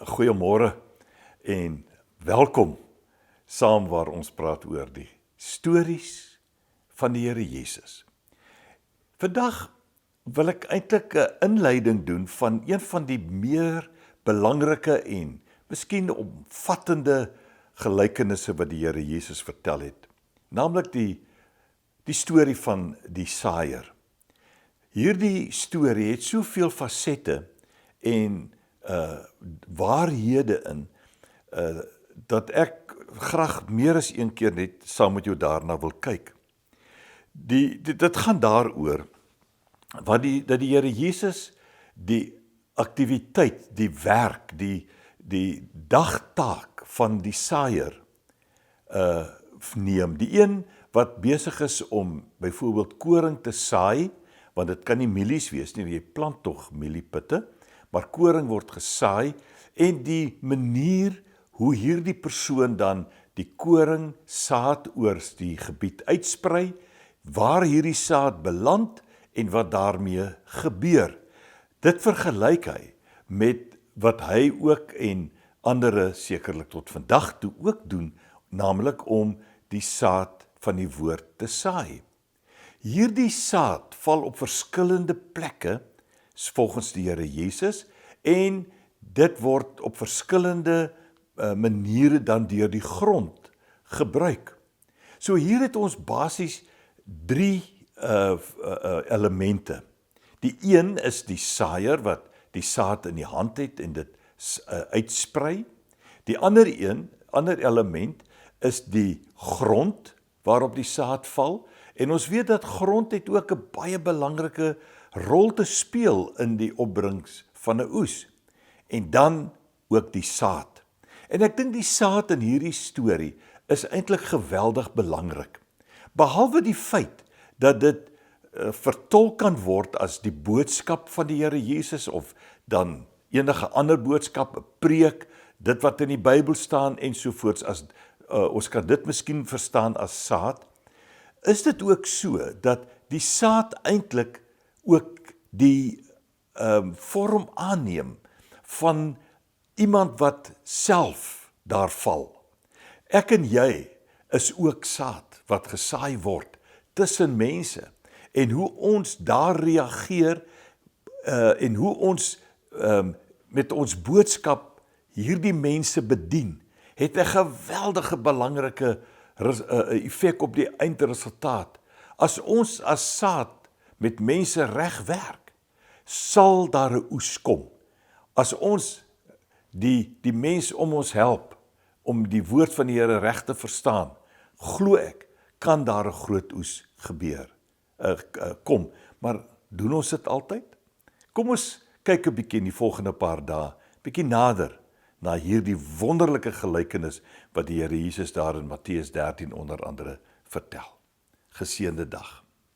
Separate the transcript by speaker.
Speaker 1: Goeiemôre en welkom saam waar ons praat oor die stories van die Here Jesus. Vandag wil ek eintlik 'n inleiding doen van een van die meer belangrike en miskien omvattende gelykenisse wat die Here Jesus vertel het. Naamlik die storie van die saaier. Hierdie storie het soveel fasette en waarhede in, dat ek graag meer as een keer net saam met jou daarna wil kyk. Dit gaan daaroor, dat die Here Jesus die aktiwiteit, die werk, die dagtaak van die saaier neem. Die een wat besig is om byvoorbeeld koring te saai, want dit kan nie mielies wees nie, jy plant tog mieliepitte, maar koring word gesaai en die manier hoe hierdie persoon dan die koring saad oor die gebied uitsprei, waar hierdie saad beland en wat daarmee gebeur. Dit vergelyk hy met wat hy ook en andere sekerlik tot vandag toe ook doen, naamlik om die saad van die woord te saai. Hierdie saad val op verskillende plekke volgens die Here Jesus en dit word op verskillende maniere dan deur die grond gebruik. So hier het ons basies drie elemente. Die een is die saaier wat die saad in die hand het en dit uitsprei. Die ander element is die grond waarop die saad val. En ons weet dat grond het ook 'n baie belangrike rol te speel in die opbrengs van 'n oes. En dan ook die saad. En ek dink die saad in hierdie storie is eintlik geweldig belangrik. Behalwe die feit dat dit vertolk kan word as die boodskap van die Here Jesus of dan enige ander boodskap, 'n preek, dit wat in die Bybel staan ensovoorts, ons kan dit miskien verstaan as saad, is dit ook so dat die saad eintlik ook die vorm aanneem van iemand wat self daar val. Ek en jy is ook saad wat gesaai word tussen mense en hoe ons daar reageer en hoe ons met ons boodskap hierdie mense bedien, het 'n geweldige belangrike effek op die eindresultaat. As ons as saad met mense reg werk, sal daar 'n oes kom. As ons die mens om ons help om die woord van die Here reg te verstaan, glo ek, kan daar 'n groot oes kom. Maar doen ons dit altyd? Kom ons kyk 'n bietjie in die volgende paar dae, bietjie nader na hierdie wonderlike gelykenis wat die Here Jesus daar in Matteus 13 onder andere vertel. Geseënde dag.